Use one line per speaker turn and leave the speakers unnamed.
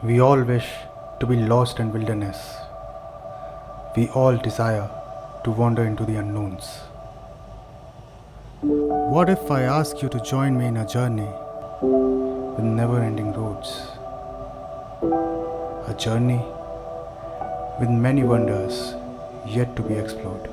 We all wish to be lost in wilderness. We all desire to wander into the unknowns. What if I ask you to join me in a journey with never ending roads? A journey with many wonders yet to be explored.